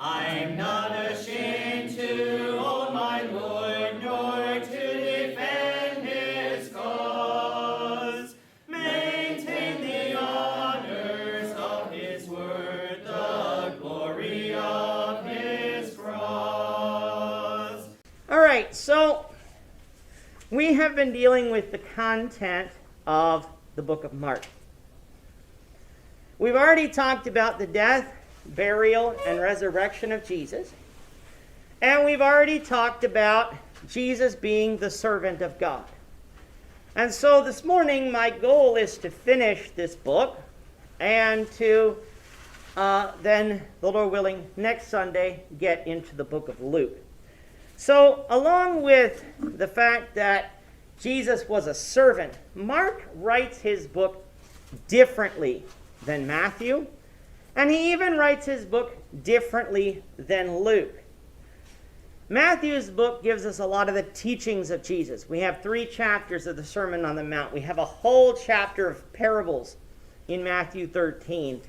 I'm not ashamed to own my Lord, nor to defend his cause. Maintain the honors of his word, the glory of his cross. All right, so we have been dealing with the content of the book of Mark. We've already talked about the death, burial, and resurrection of Jesus. And we've already talked about Jesus being the servant of God. And so this morning, my goal is to finish this book and to then, the Lord willing, next Sunday, get into the book of Luke. So, along with the fact that Jesus was a servant, Mark writes his book differently than Matthew, and he even writes his book differently than Luke. Matthew's book gives us a lot of the teachings of Jesus. We have 3 chapters of the Sermon on the Mount. We have a whole chapter of parables in Matthew 13.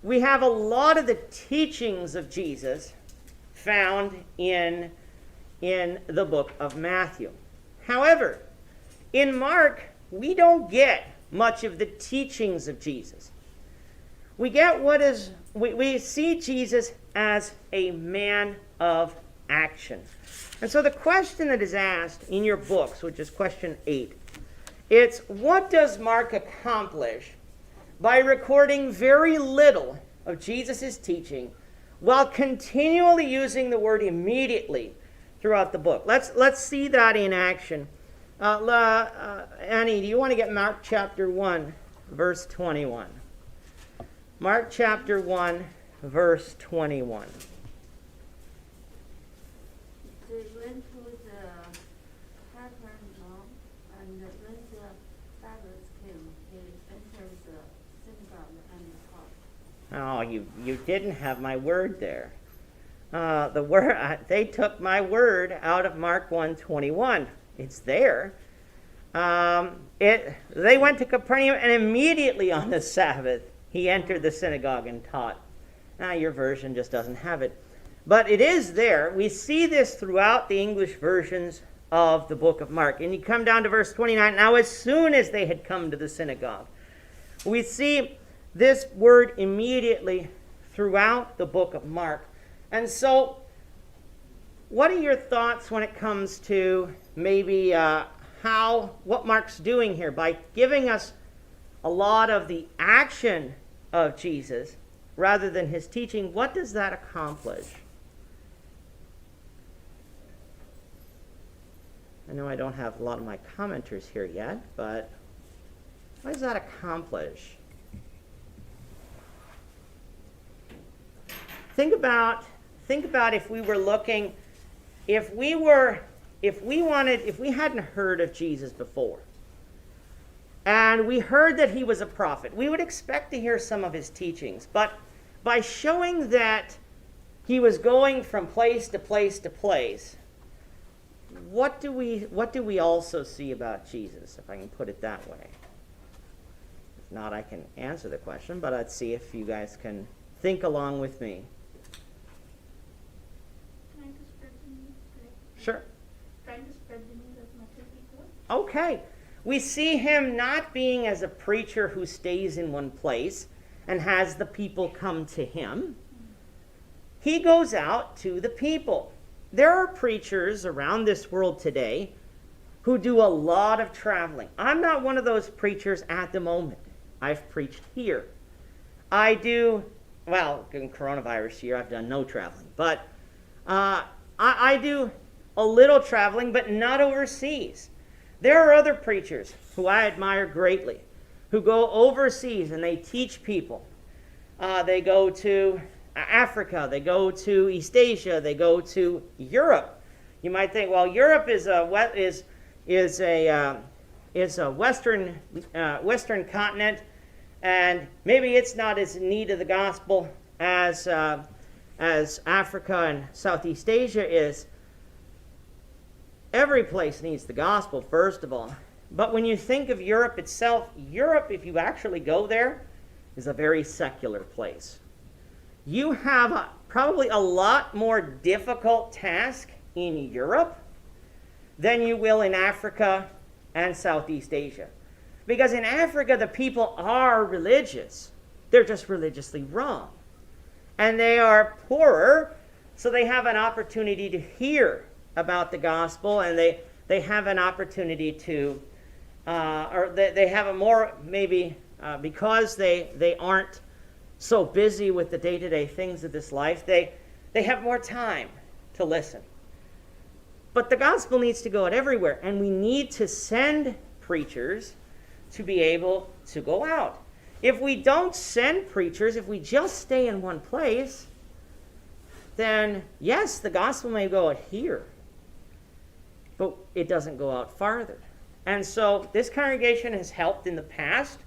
We have a lot of the teachings of Jesus found in the book of Matthew. However, in Mark, we don't get much of the teachings of Jesus. We get we see Jesus as a man of action. And so the question that is asked in your books, which is question 8, it's what does Mark accomplish by recording very little of Jesus' teaching while continually using the word immediately throughout the book? Let's see that in action. Annie, do you want to get Mark chapter 1, verse 21? Mark chapter 1, verse 21. They went to the Capernaum, and when the Sabbath came, he entered the synagogue and taught. Oh, you didn't have my word there. The word they took my word out of Mark 1:21. It's there. They went to Capernaum, and immediately on the Sabbath he entered the synagogue and taught. Now your version just doesn't have it, but it is there. We see this throughout the English versions of the book of Mark. And you come down to verse 29. Now, as soon as they had come to the synagogue, we see this word immediately throughout the book of Mark. And so, what are your thoughts when it comes to maybe what Mark's doing here by giving us a lot of the action of Jesus rather than his teaching? What does that accomplish? I know I don't have a lot of my commenters here yet, but what does that accomplish? Think about if we were looking, if we hadn't heard of Jesus before, and we heard that he was a prophet, we would expect to hear some of his teachings. But by showing that he was going from place to place to place, what do we also see about Jesus, if I can put it that way? If not, I can answer the question, but let's see if you guys can think along with me. Trying to spread the news. Sure. Trying to spread the news as much as he could. Okay. We see him not being as a preacher who stays in one place and has the people come to him. He goes out to the people. There are preachers around this world today who do a lot of traveling. I'm not one of those preachers at the moment. I've preached here. I do, well, in coronavirus year, I've done no traveling. But I do a little traveling, but not overseas. There are other preachers who I admire greatly who go overseas and they teach people. They go to Africa, they go to East Asia, they go to Europe. You might think, well, Europe is a Western continent, and maybe it's not as in need of the gospel as Africa and Southeast Asia is. Every place needs the gospel, first of all. But when you think of Europe itself, Europe, if you actually go there, is a very secular place. You have probably a lot more difficult task in Europe than you will in Africa and Southeast Asia. Because in Africa, the people are religious. They're just religiously wrong. And they are poorer, so they have an opportunity to hear about the gospel, and they have an opportunity to, or they have a more, maybe, because they aren't so busy with the day-to-day things of this life, they have more time to listen. But the gospel needs to go out everywhere, and we need to send preachers to be able to go out. If we don't send preachers, if we just stay in one place, then yes, the gospel may go out here, but it doesn't go out farther. And so this congregation has helped in the past,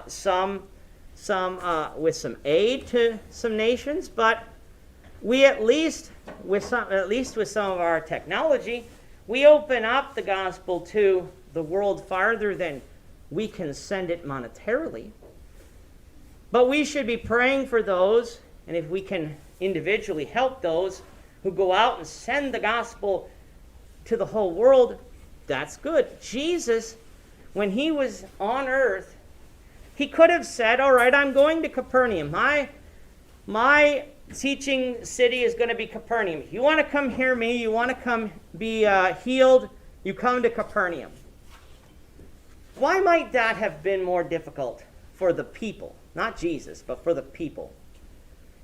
some with some aid to some nations, but we at least with some of our technology, we open up the gospel to the world farther than we can send it monetarily. But we should be praying for those, and if we can individually help those who go out and send the gospel to the whole world, that's good. Jesus, when he was on earth, he could have said, all right, I'm going to Capernaum. My teaching city is going to be Capernaum. If you want to come hear me, you want to come be healed, you come to Capernaum. Why might that have been more difficult for the people? Not Jesus, but for the people.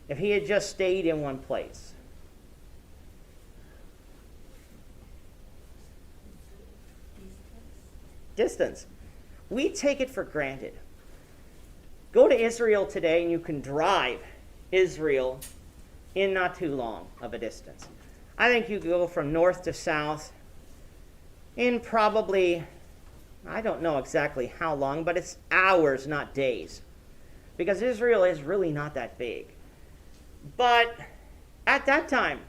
If he had just stayed in one place. Distance. We take it for granted. Go to Israel today and you can drive Israel in not too long of a distance. I think you go from north to south in probably, I don't know exactly how long, but it's hours, not days. Because Israel is really not that big. But at that time,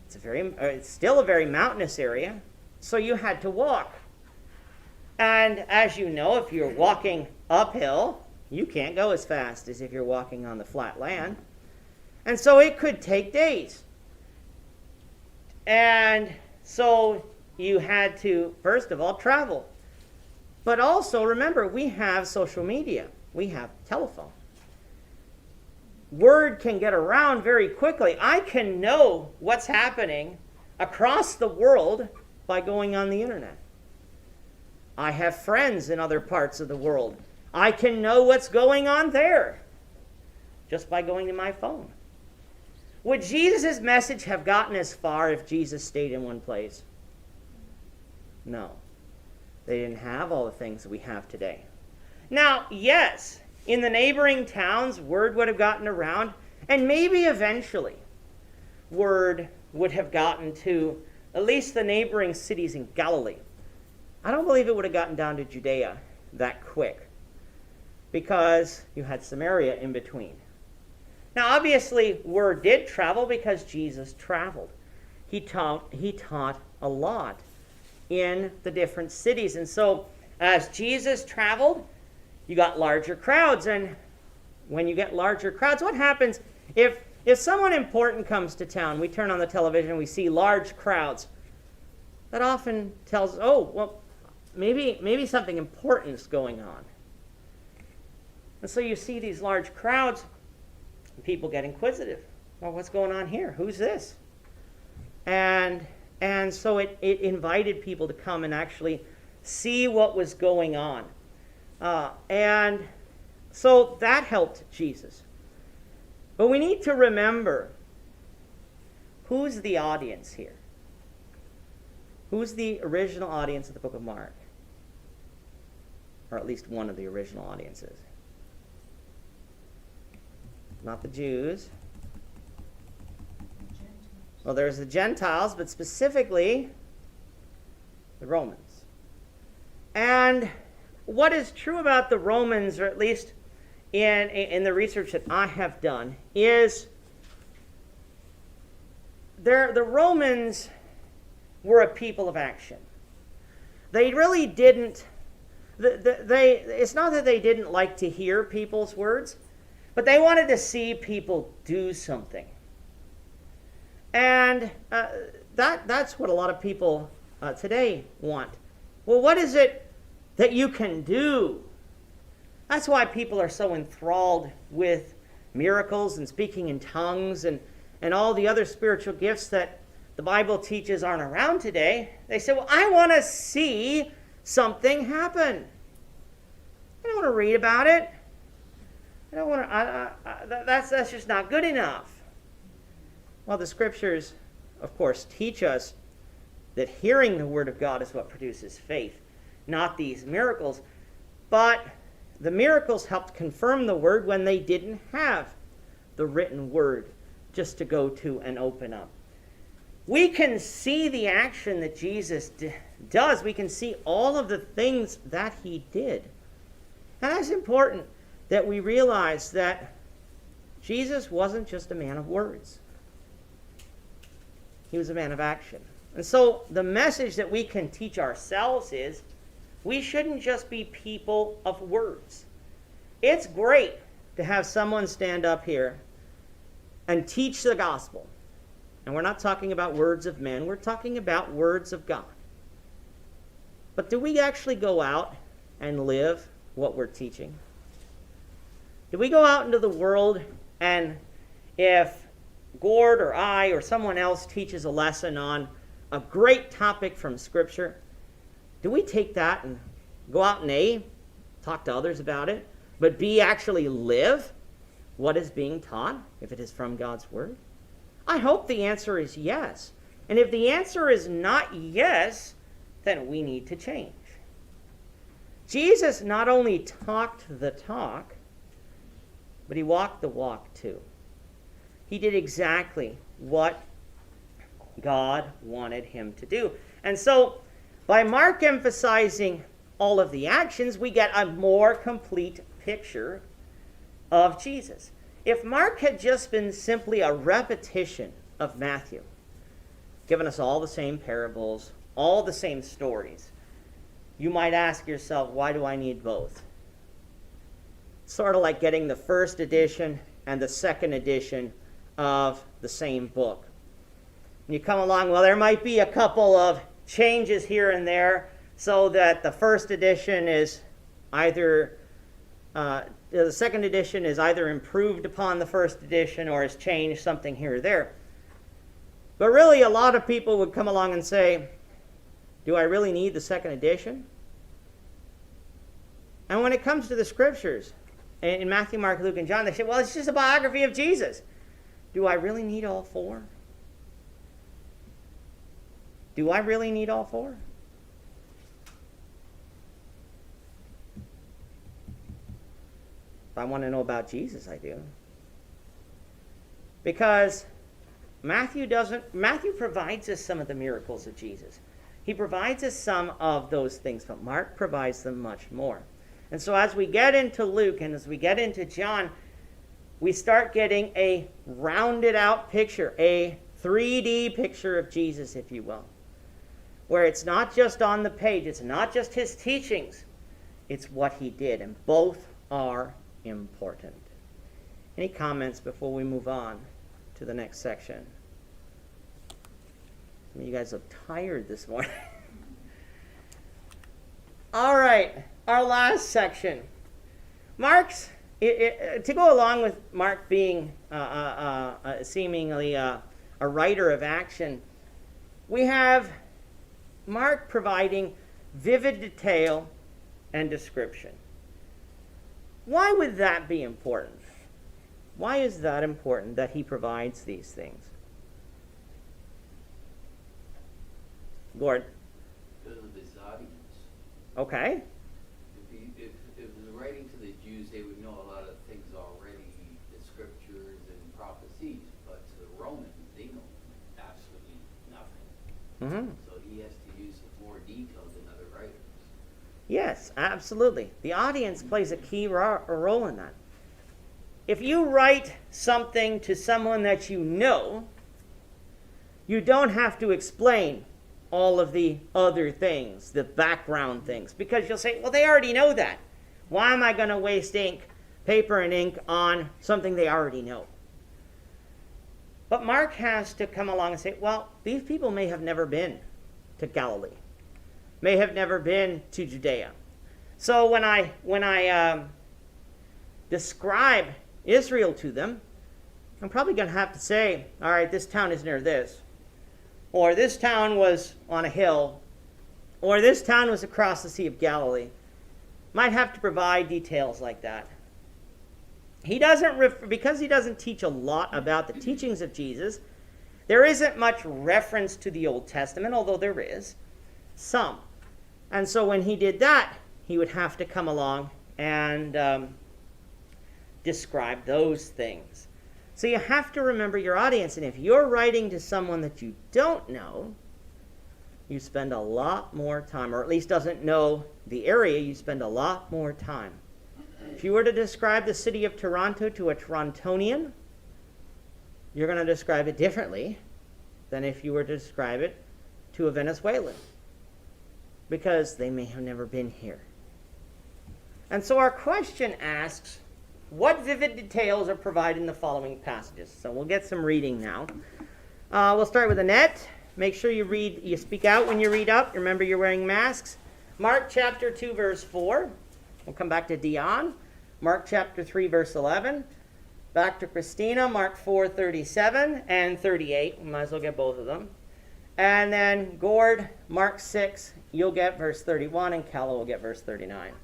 it's still a very mountainous area, so you had to walk. And as you know, if you're walking uphill, you can't go as fast as if you're walking on the flat land. And so it could take days. And so you had to, first of all, travel. But also, remember, we have social media. We have telephone. Word can get around very quickly. I can know what's happening across the world by going on the internet. I have friends in other parts of the world. I can know what's going on there just by going to my phone. Would Jesus' message have gotten as far if Jesus stayed in one place? No. They didn't have all the things that we have today. Now, yes, in the neighboring towns, word would have gotten around, and maybe eventually word would have gotten to at least the neighboring cities in Galilee. I don't believe it would have gotten down to Judea that quick, because you had Samaria in between. Now, obviously, word did travel because Jesus traveled. He taught a lot in the different cities. And so, as Jesus traveled, you got larger crowds. And when you get larger crowds, what happens if someone important comes to town? We turn on the television, we see large crowds. That often tells us, oh, well, maybe something important is going on. And so you see these large crowds, and people get inquisitive. Well, what's going on here? Who's this? And so it invited people to come and actually see what was going on. And so that helped Jesus. But we need to remember, who's the audience here? Who's the original audience of the book of Mark? Or at least one of the original audiences. Not the Jews. Well, there's the Gentiles, but specifically the Romans. And what is true about the Romans, or at least in the research that I have done, is the Romans were a people of action. They really didn't, it's not that they didn't like to hear people's words, but they wanted to see people do something. And that's what a lot of people today want. Well, what is it that you can do? That's why people are so enthralled with miracles and speaking in tongues and all the other spiritual gifts that the Bible teaches aren't around today. They say, well, I want to see something happen. I don't want to read about it. I don't want to. That's just not good enough. Well, the scriptures, of course, teach us that hearing the word of God is what produces faith, not these miracles. But the miracles helped confirm the word when they didn't have the written word just to go to and open up. We can see the action that Jesus does. We can see all of the things that he did. And that's important that we realize that Jesus wasn't just a man of words. He was a man of action. And so the message that we can teach ourselves is we shouldn't just be people of words. It's great to have someone stand up here and teach the gospel. And we're not talking about words of men. We're talking about words of God. But do we actually go out and live what we're teaching? Do we go out into the world and if Gord or I or someone else teaches a lesson on a great topic from Scripture, do we take that and go out and A, talk to others about it, but B, actually live what is being taught if it is from God's Word? I hope the answer is yes. And if the answer is not yes, then we need to change. Jesus not only talked the talk, but he walked the walk too. He did exactly what God wanted him to do. And so, by Mark emphasizing all of the actions, we get a more complete picture of Jesus. If Mark had just been simply a repetition of Matthew, given us all the same parables, all the same stories, you might ask yourself, why do I need both? Sort of like getting the first edition and the second edition of the same book. And you come along, well, there might be a couple of changes here and there so that the first edition is either, the second edition is either improved upon the first edition or has changed something here or there. But really, a lot of people would come along and say, do I really need the second edition? And when it comes to the scriptures, in Matthew, Mark, Luke, and John, they say, well, it's just a biography of Jesus. Do I really need all four? Do I really need all four? If I want to know about Jesus, I do. Because Matthew provides us some of the miracles of Jesus. He provides us some of those things, but Mark provides them much more. And so as we get into Luke and as we get into John, we start getting a rounded out picture, a 3D picture of Jesus, if you will, where it's not just on the page, it's not just his teachings, it's what he did, and both are important. Any comments before we move on to the next section? Some of you guys look tired this morning. All right, our last section. Mark's, to go along with Mark being seemingly a writer of action, we have Mark providing vivid detail and description. Why would that be important? Why is that important that he provides these things? Gord? Because of his audience. Okay. If it was writing to the Jews, they would know a lot of things already, the scriptures and prophecies, but to the Romans, they know absolutely nothing. Mm-hmm. So he has to use more detail than other writers. Yes, absolutely. The audience plays a key role in that. If you write something to someone that you know, you don't have to explain all of the other things, the background things, because you'll say, well, they already know that. Why am I going to waste paper and ink on something they already know? But Mark has to come along and say, well, these people may have never been to Galilee, may have never been to Judea. So when I describe Israel to them, I'm probably going to have to say, all right, this town is near this, or this town was on a hill, or this town was across the Sea of Galilee. Might have to provide details like that. He doesn't, because he doesn't teach a lot about the teachings of Jesus, there isn't much reference to the Old Testament, although there is some. And so when he did that, he would have to come along and describe those things. So you have to remember your audience. And if you're writing to someone that you don't know, you spend a lot more time, or at least doesn't know the area, you spend a lot more time. If you were to describe the city of Toronto to a Torontonian, you're going to describe it differently than if you were to describe it to a Venezuelan, because they may have never been here. And so our question asks, what vivid details are provided in the following passages? So we'll get some reading now. We'll start with Annette. Make sure you speak out when you read up. Remember, you're wearing masks. Mark chapter 2, verse 4. We'll come back to Dion. Mark chapter 3, verse 11. Back to Christina, Mark 4, 37 and 38. We might as well get both of them. And then Gord, Mark 6, you'll get verse 31, and Calla will get verse 39.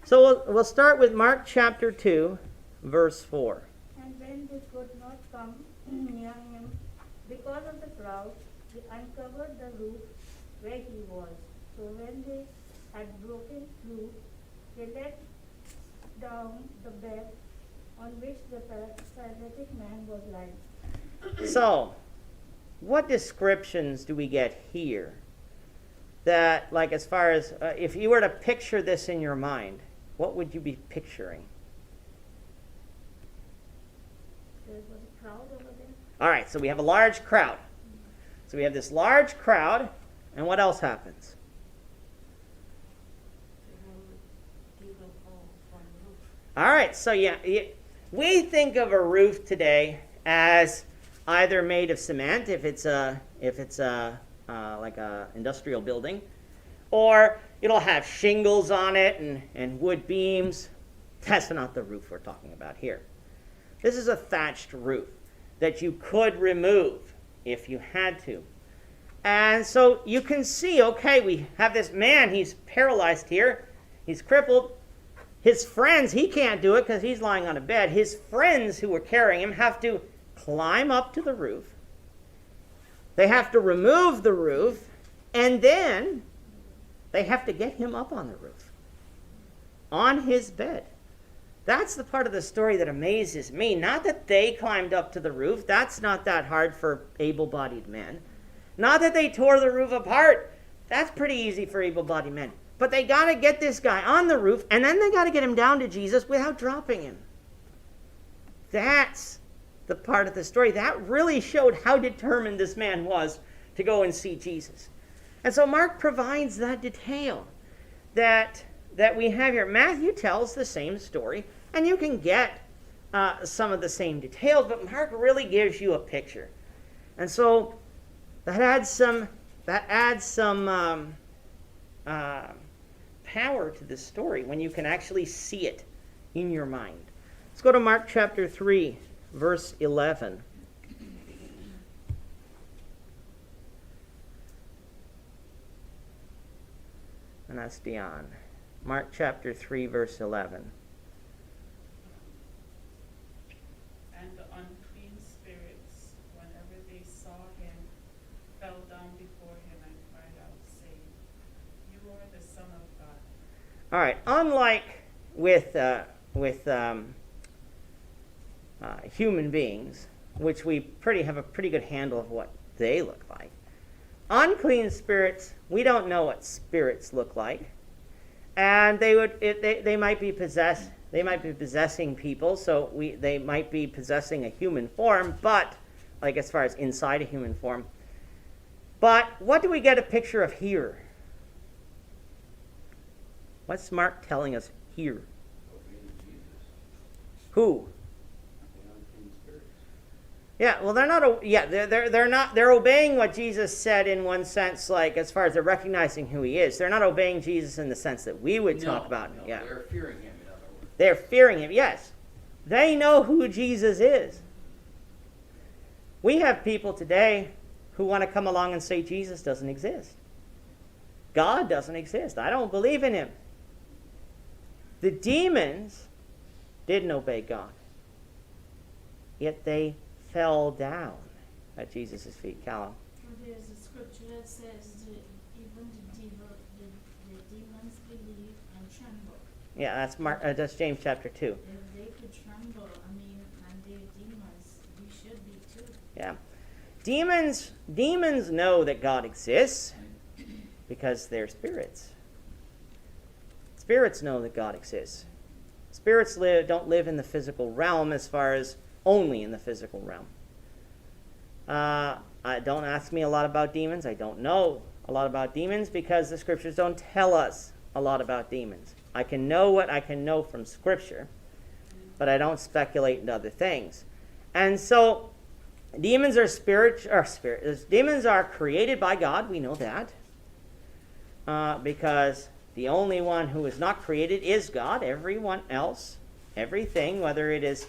So we'll start with Mark chapter 2, verse 4. And when they could not come near him because of the crowd, they uncovered the roof where he was. So when they had broken through, they let down the bed on which the paralytic man was lying. So, what descriptions do we get here? That, like, as far as, if you were to picture this in your mind, what would you be picturing? There was a crowd over there. All right, so we have a large crowd. So we have this large crowd, and what else happens? All right, so yeah, we think of a roof today as either made of cement, if it's like a industrial building, or it'll have shingles on it and wood beams. That's not the roof we're talking about here. This is a thatched roof that you could remove if you had to. And so you can see, okay, we have this man, he's paralyzed here, he's crippled. His friends, he can't do it because he's lying on a bed. His friends who were carrying him have to climb up to the roof. They have to remove the roof, and then they have to get him up on the roof, on his bed. That's the part of the story that amazes me. Not that they climbed up to the roof. That's not that hard for able-bodied men. Not that they tore the roof apart. That's pretty easy for able-bodied men. But they got to get this guy on the roof, and then they got to get him down to Jesus without dropping him. That's the part of the story. That really showed how determined this man was to go and see Jesus. And so Mark provides that detail that we have here. Matthew tells the same story, and you can get some of the same details, but Mark really gives you a picture. And so that adds some power to this story when you can actually see it in your mind. Let's go to Mark chapter 3, verse 11. And that's Dion. Mark chapter 3, verse 11. And the unclean spirits, whenever they saw him, fell down before him and cried out, saying, "You are the Son of God." All right. Unlike with human beings, which we have a pretty good handle of what they look like, unclean spirits, we don't know what spirits look like, and they might be possessed. They might be possessing people, so they might be possessing a human form, but like as far as inside a human form. But what do we get a picture of here? What's Mark telling us here? Who? Yeah, well, they're not. Yeah, they're not. They're obeying what Jesus said in one sense, like as far as they're recognizing who he is. They're not obeying Jesus in the sense that we would talk about. No, Yeah, they're fearing him, in other words. they're fearing him. Yes, they know who Jesus is. We have people today who want to come along and say Jesus doesn't exist. God doesn't exist. I don't believe in him. The demons didn't obey God, yet they fell down at Jesus' feet. Callum. Well, there's a scripture that says that even the demons believe and tremble. Yeah, that's James chapter 2. If they could tremble, I mean, and they're demons, we should be too. Yeah. Demons know that God exists because they're spirits. Spirits know that God exists. Spirits don't live in the physical realm as far as only in the physical realm. Don't ask me a lot about demons. I don't know a lot about demons because the scriptures don't tell us a lot about demons. I can know what I can know from scripture, but I don't speculate into other things. And so demons are demons are created by God. We know that. Because the only one who is not created is God. Everyone else, everything, whether it is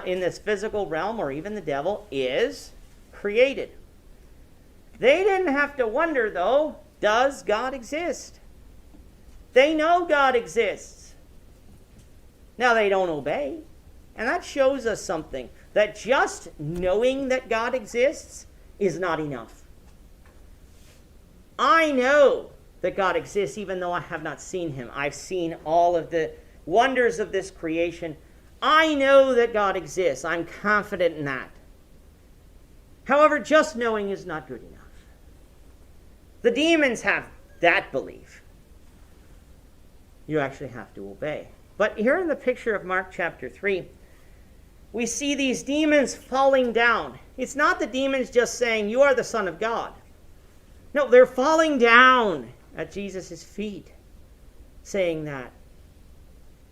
in this physical realm or even the devil, is created. They didn't have to wonder, though, does God exist? They know God exists. Now they don't obey. And that shows us something, that just knowing that God exists is not enough. I know that God exists even though I have not seen him. I've seen all of the wonders of this creation. I know that God exists. I'm confident in that. However, just knowing is not good enough. The demons have that belief. You actually have to obey. But here in the picture of Mark chapter 3, we see these demons falling down. It's not the demons just saying, "You are the Son of God." No, they're falling down at Jesus' feet, saying that.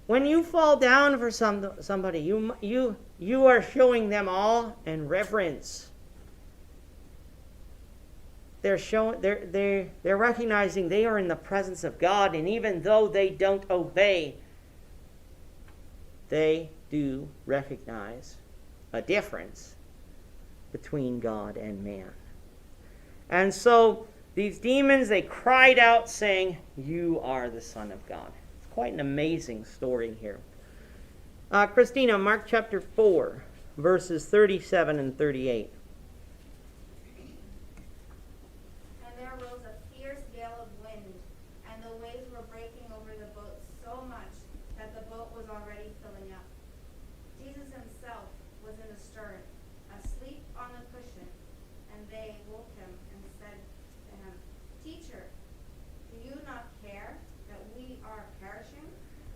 When you fall down for somebody, you are showing them awe and reverence. They're recognizing they are in the presence of God, and even though they don't obey, they do recognize a difference between God and man. And so these demons, they cried out saying, "You are the Son of God." It's quite an amazing story here. Christina, Mark chapter 4, verses 37 and 38. And there arose a fierce gale of wind, and the waves were breaking over the boat so much that the boat was already filling up. Jesus himself was in the stern, asleep on a cushion, and they woke him and said to him, "Teacher, do you not care that we are perishing?"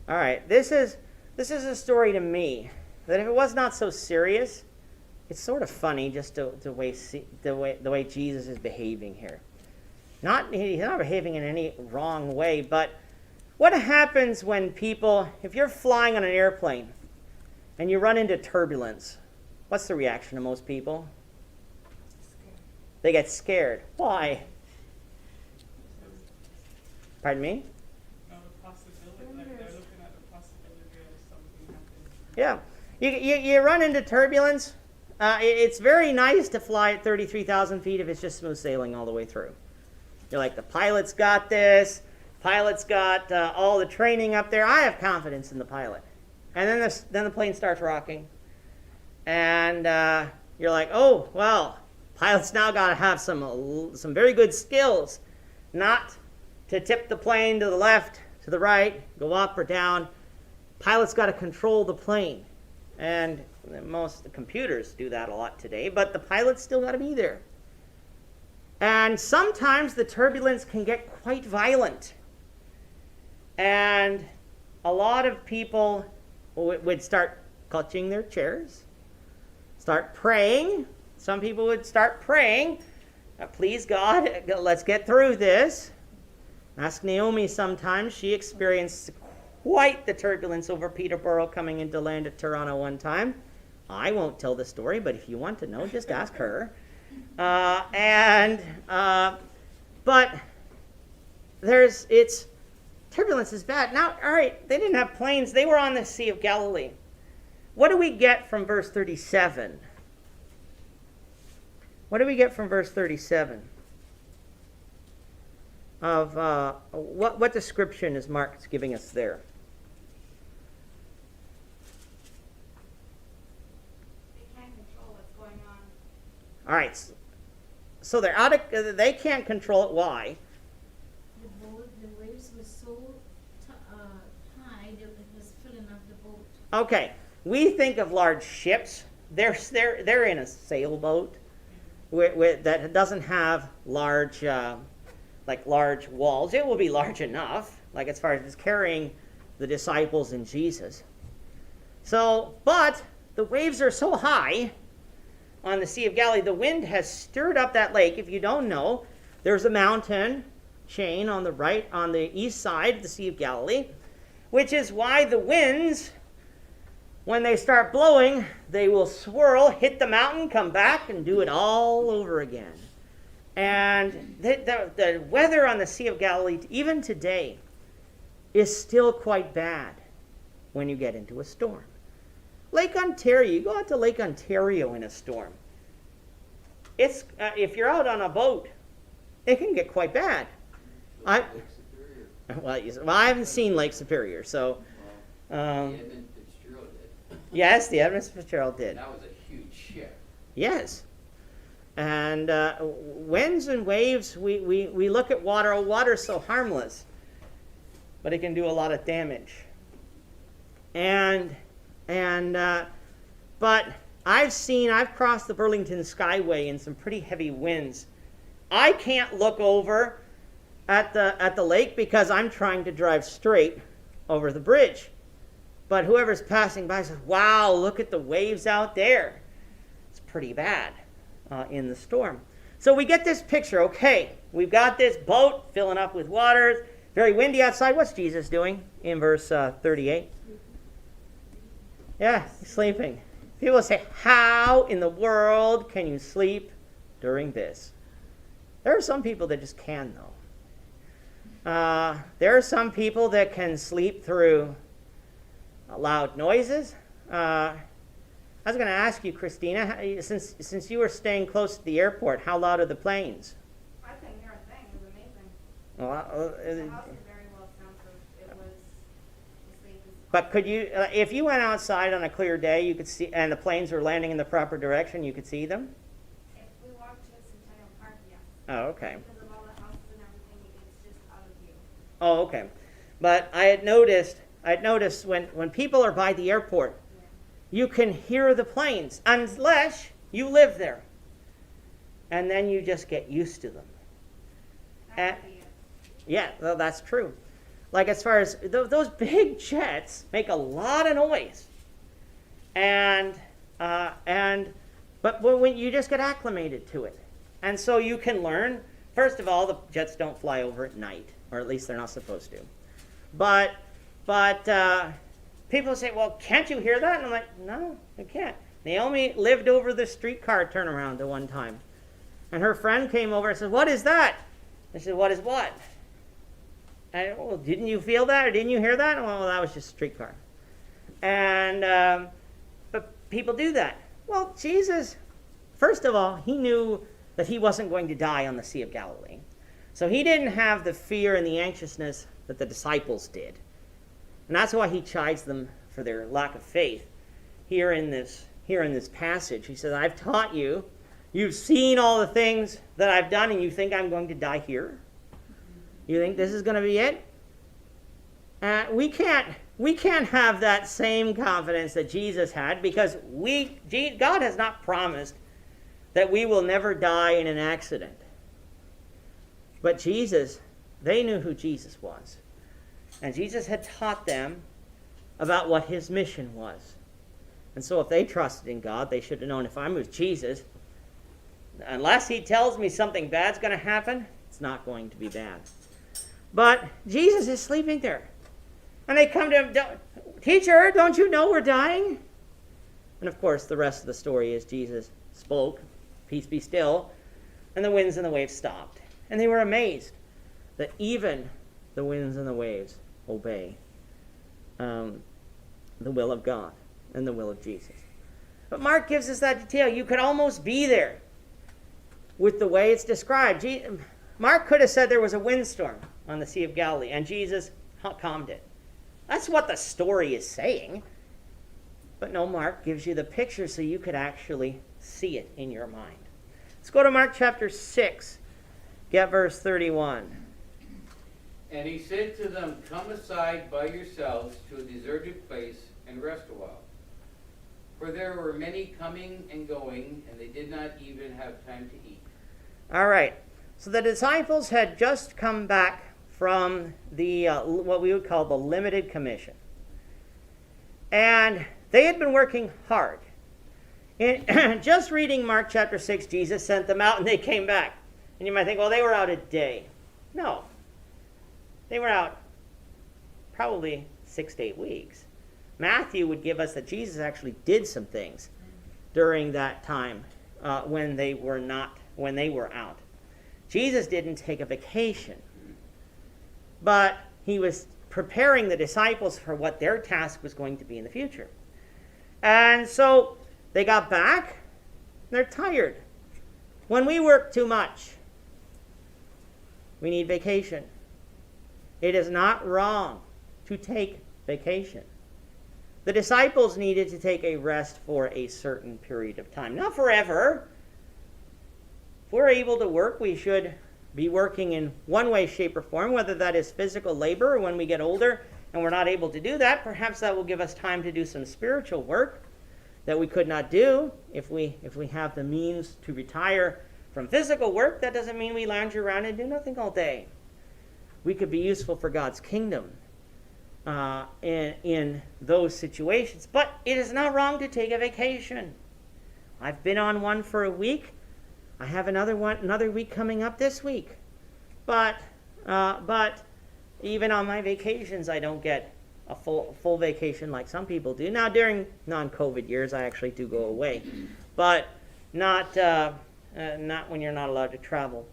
All right, this is a story to me that if it was not so serious, it's sort of funny just the way Jesus is behaving here. He's not behaving in any wrong way, but what happens when people, if you're flying on an airplane and you run into turbulence, what's the reaction of most people? They get scared. Why? Pardon me? No, the possibility, like they're looking at the possibility of something happening. Yeah. You run into turbulence. It's very nice to fly at 33,000 feet if it's just smooth sailing all the way through. You're like, the pilot's got this. Pilot's got all the training up there. I have confidence in the pilot. And then the plane starts rocking. And you're like, oh, well, pilot's now got to have some very good skills. Not to tip the plane to the left, to the right, go up or down. Pilot's got to control the plane. And most computers do that a lot today, but the pilot's still got to be there. And sometimes the turbulence can get quite violent. And a lot of people would start clutching their chairs, start praying. Some people would start praying, "Please God, let's get through this." Ask Naomi sometimes. She experienced quite the turbulence over Peterborough coming into land at Toronto one time. I won't tell the story, but if you want to know, just ask her. But turbulence is bad. Now, all right, they didn't have planes. They were on the Sea of Galilee. What do we get from verse 37? What do we get from verse 37? Of what description is Mark giving us there? They can't control what's going on. All right, so they're they can't control it. Why? The waves were so high that it was filling up the boat. Okay, we think of large ships. They're in a sailboat that doesn't have large large walls. It will be large enough, like as far as it's carrying the disciples and Jesus. So, but the waves are so high on the Sea of Galilee, the wind has stirred up that lake. If you don't know, there's a mountain chain on the east side of the Sea of Galilee, which is why the winds, when they start blowing, they will swirl, hit the mountain, come back, and do it all over again. And the weather on the Sea of Galilee, even today, is still quite bad when you get into a storm. Lake Ontario, you go out to Lake Ontario in a storm. It's if you're out on a boat, it can get quite bad. Lake Superior. Well, I haven't seen Lake Superior, so. The Edmund Fitzgerald did. Yes, the Edmund Fitzgerald did. That was a huge ship. Yes. And winds and waves, we look at water. Oh, water's so harmless, but it can do a lot of damage. But I've crossed the Burlington Skyway in some pretty heavy winds. I can't look over at the lake because I'm trying to drive straight over the bridge. But whoever's passing by says, "Wow, look at the waves out there." It's pretty bad in the storm. So we get this picture. Okay, we've got this boat filling up with water, very windy outside. What's Jesus doing in verse 38? Yeah, he's sleeping. People say, "How in the world can you sleep during this?" There are some people that just can, though. There are some people that can sleep through loud noises. I was going to ask you, Christina, since you were staying close to the airport, how loud are the planes? I couldn't hear a thing. It was amazing. Well, The house was very well soundproof. It was the safest. but could you, if you went outside on a clear day, you could see, and the planes were landing in the proper direction, you could see them? If we walked to Centennial Park, yes. Oh, okay. Because of all the houses and everything, it's just out of view. Oh, okay. But I had noticed when people are by the airport, you can hear the planes unless you live there. And then you just get used to them. That would be it. Yeah, well, that's true. Like as far as those big jets make a lot of noise. But when you just get acclimated to it. And so you can learn, first of all, the jets don't fly over at night, or at least they're not supposed to. But people say, "Well, can't you hear that?" And I'm like, "No, I can't." Naomi lived over the streetcar turnaround at one time. And her friend came over and said, "What is that?" I said, "What is what?" And, "Well, didn't you feel that or didn't you hear that?" Well, that was just a streetcar. And, but people do that. Well, Jesus, first of all, he knew that he wasn't going to die on the Sea of Galilee. So he didn't have the fear and the anxiousness that the disciples did. And that's why he chides them for their lack of faith. Here in this passage, he says, "I've taught you. You've seen all the things that I've done, and you think I'm going to die here? You think this is going to be it?" We can't have that same confidence that Jesus had, because God has not promised that we will never die in an accident. But Jesus, they knew who Jesus was. And Jesus had taught them about what his mission was. And so if they trusted in God, they should have known, if I'm with Jesus, unless he tells me something bad's going to happen, it's not going to be bad. But Jesus is sleeping there. And they come to him, "Teacher, don't you know we're dying?" And of course, the rest of the story is Jesus spoke, "Peace be still," and the winds and the waves stopped. And they were amazed that even the winds and the waves obey the will of God and the will of Jesus. But Mark gives us that detail. You could almost be there with the way it's described. Mark could have said there was a windstorm on the Sea of Galilee, and Jesus calmed it. That's what the story is saying. But no, Mark gives you the picture so you could actually see it in your mind. Let's go to Mark chapter 6. Get verse 31. And he said to them, "Come aside by yourselves to a deserted place and rest a while. For there were many coming and going, and they did not even have time to eat." All right. So the disciples had just come back from the what we would call the limited commission. And they had been working hard. Just reading Mark chapter 6, Jesus sent them out and they came back. And you might think, well, they were out a day. No. They were out probably 6 to 8 weeks. Matthew would give us that Jesus actually did some things during that time when they were out. Jesus didn't take a vacation, but he was preparing the disciples for what their task was going to be in the future. And so they got back, they're tired. When we work too much, we need vacation. It is not wrong to take vacation. The disciples needed to take a rest for a certain period of time. Not forever. If we're able to work, we should be working in one way, shape, or form, whether that is physical labor or when we get older and we're not able to do that. Perhaps that will give us time to do some spiritual work that we could not do if we have the means to retire from physical work. That doesn't mean we lounge around and do nothing all day. We could be useful for God's kingdom in those situations. But it is not wrong to take a vacation. I've been on one for a week. I have another week coming up this week. But even on my vacations, I don't get a full vacation like some people do. Now, during non-COVID years, I actually do go away. But not when you're not allowed to travel.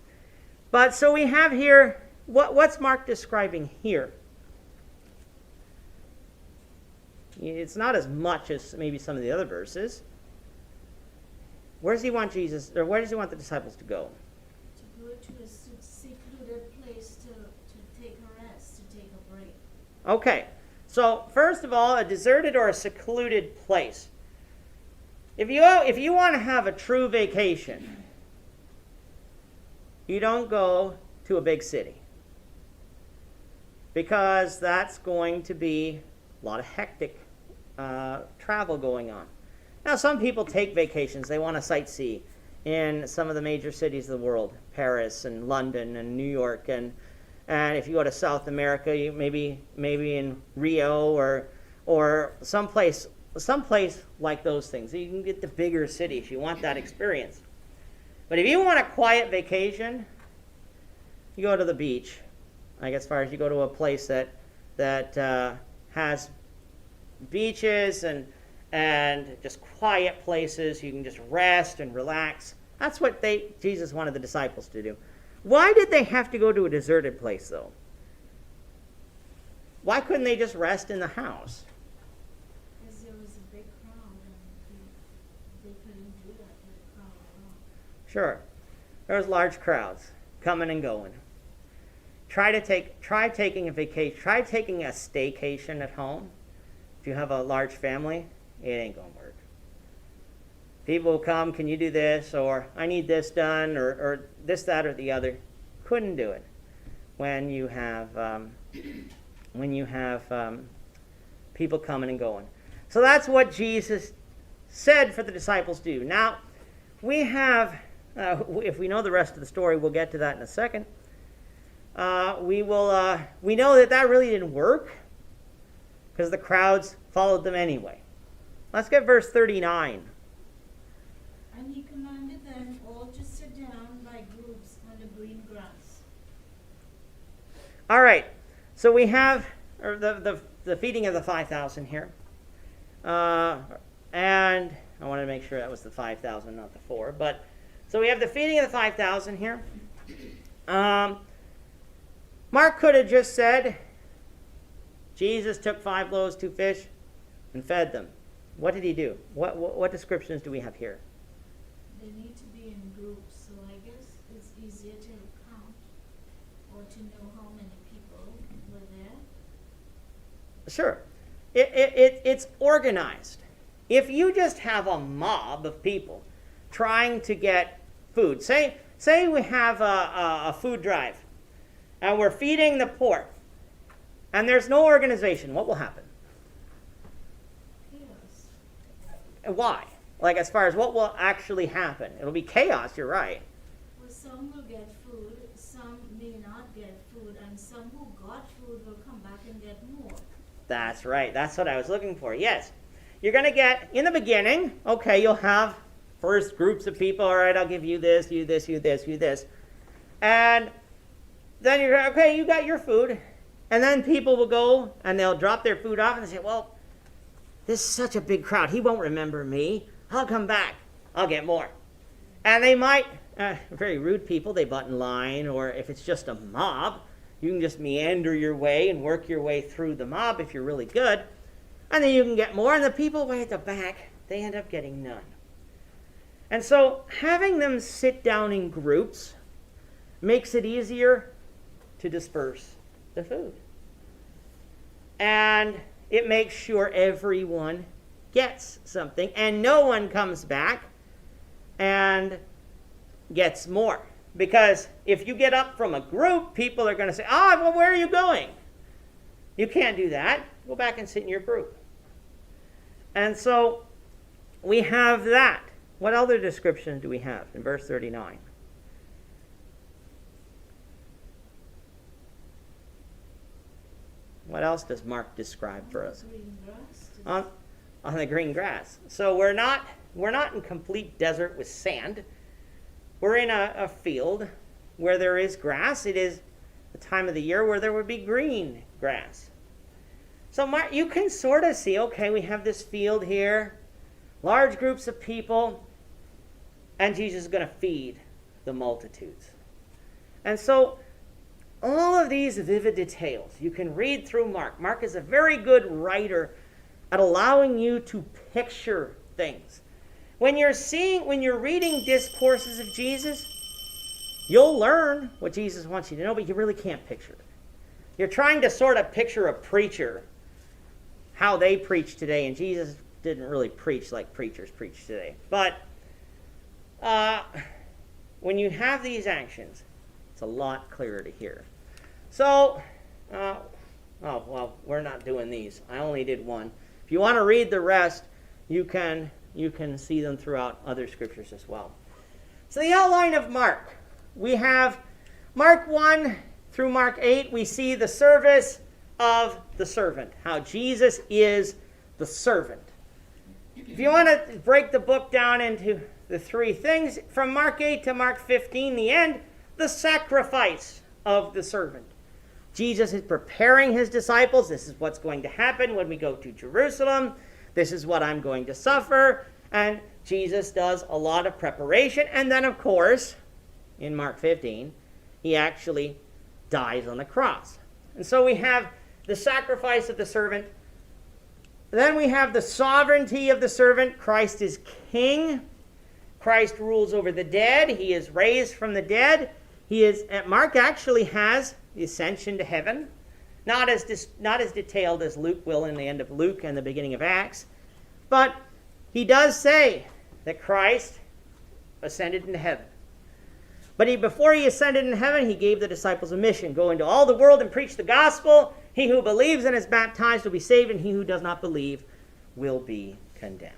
But so we have here, what's Mark describing here? It's not as much as maybe some of the other verses. Where does he want Jesus, or where does he want the disciples to go? To go to a secluded place to take a rest, to take a break. Okay, so first of all, a deserted or a secluded place. If you want to have a true vacation, you don't go to a big city, because that's going to be a lot of hectic travel going on. Now, some people take vacations. They want to sightsee in some of the major cities of the world, Paris and London and New York, and if you go to South America, you maybe in Rio or someplace like those things. You can get the bigger cities. You want that experience. But if you want a quiet vacation, you go to the beach. Like as far as you go to a place that has beaches and just quiet places. You can just rest and relax. That's what Jesus wanted the disciples to do. Why did they have to go to a deserted place, though? Why couldn't they just rest in the house? Because there was a big crowd and they couldn't do that with a crowd around. Sure. There was large crowds coming and going. Try taking a vacation. Try taking a staycation at home. If you have a large family, it ain't going to work. People will come, can you do this? Or I need this done, or this, that, or the other. Couldn't do it when you have people coming and going. So that's what Jesus said for the disciples to do. Now, we have, if we know the rest of the story, we'll get to that in a second. We know that really didn't work because the crowds followed them anyway. Let's get verse 39. And he commanded them all to sit down by groups on the green grass. All right, so we have the feeding of the 5,000 here. And I wanted to make sure that was the 5,000, not the 4. But so we have the feeding of the 5,000 here. Mark could have just said, Jesus took 5 loaves, 2 fish, and fed them. What did he do? What descriptions do we have here? They need to be in groups, so I guess it's easier to count or to know how many people were there. Sure. It's organized. If you just have a mob of people trying to get food, say we have a food drive, and we're feeding the poor, and there's no organization, what will happen? Chaos. Why? Like, as far as what will actually happen? It'll be chaos, you're right. Well, some will get food, some may not get food, and some who got food will come back and get more. That's right. That's what I was looking for. Yes. You're going to get, in the beginning, okay, you'll have first groups of people. All right, I'll give you this, you this, you this, you this. And then you're, okay, you got your food. And then people will go and they'll drop their food off and they say, well, this is such a big crowd. He won't remember me. I'll come back. I'll get more. And they might, very rude people, they butt in line. Or if it's just a mob, you can just meander your way and work your way through the mob if you're really good. And then you can get more. And the people way at the back, they end up getting none. And so having them sit down in groups makes it easier to disperse the food. And it makes sure everyone gets something. And no one comes back and gets more. Because if you get up from a group, people are going to say, well, where are you going? You can't do that. Go back and sit in your group. And so we have that. What other description do we have in verse 39? What else does Mark describe for us? Green grass. On the green grass. So we're not in complete desert with sand. We're in a field where there is grass. It is the time of the year where there would be green grass. So Mark, you can sort of see, okay, we have this field here, large groups of people, and Jesus is going to feed the multitudes. And so all of these vivid details, you can read through Mark. Mark is a very good writer at allowing you to picture things. When you're reading discourses of Jesus, you'll learn what Jesus wants you to know, but you really can't picture it. You're trying to sort of picture a preacher, how they preach today, and Jesus didn't really preach like preachers preach today. But when you have these actions, it's a lot clearer to hear. So, we're not doing these. I only did one. If you want to read the rest, you can see them throughout other scriptures as well. So the outline of Mark. We have Mark 1 through Mark 8. We see the service of the servant. How Jesus is the servant. If you want to break the book down into the 3 things, from Mark 8 to Mark 15, the end, the sacrifice of the servant. Jesus is preparing his disciples. This is what's going to happen when we go to Jerusalem. This is what I'm going to suffer. And Jesus does a lot of preparation. And then, of course, in Mark 15, he actually dies on the cross. And so we have the sacrifice of the servant. Then we have the sovereignty of the servant. Christ is king. Christ rules over the dead. He is raised from the dead. Mark actually has the ascension to heaven. Not as detailed as Luke will in the end of Luke and the beginning of Acts. But he does say that Christ ascended into heaven. But before he ascended into heaven, he gave the disciples a mission. Go into all the world and preach the gospel. He who believes and is baptized will be saved, and he who does not believe will be condemned.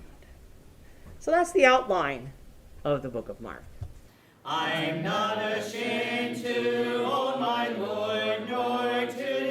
So that's the outline of the book of Mark. I'm not ashamed to own my Lord, nor to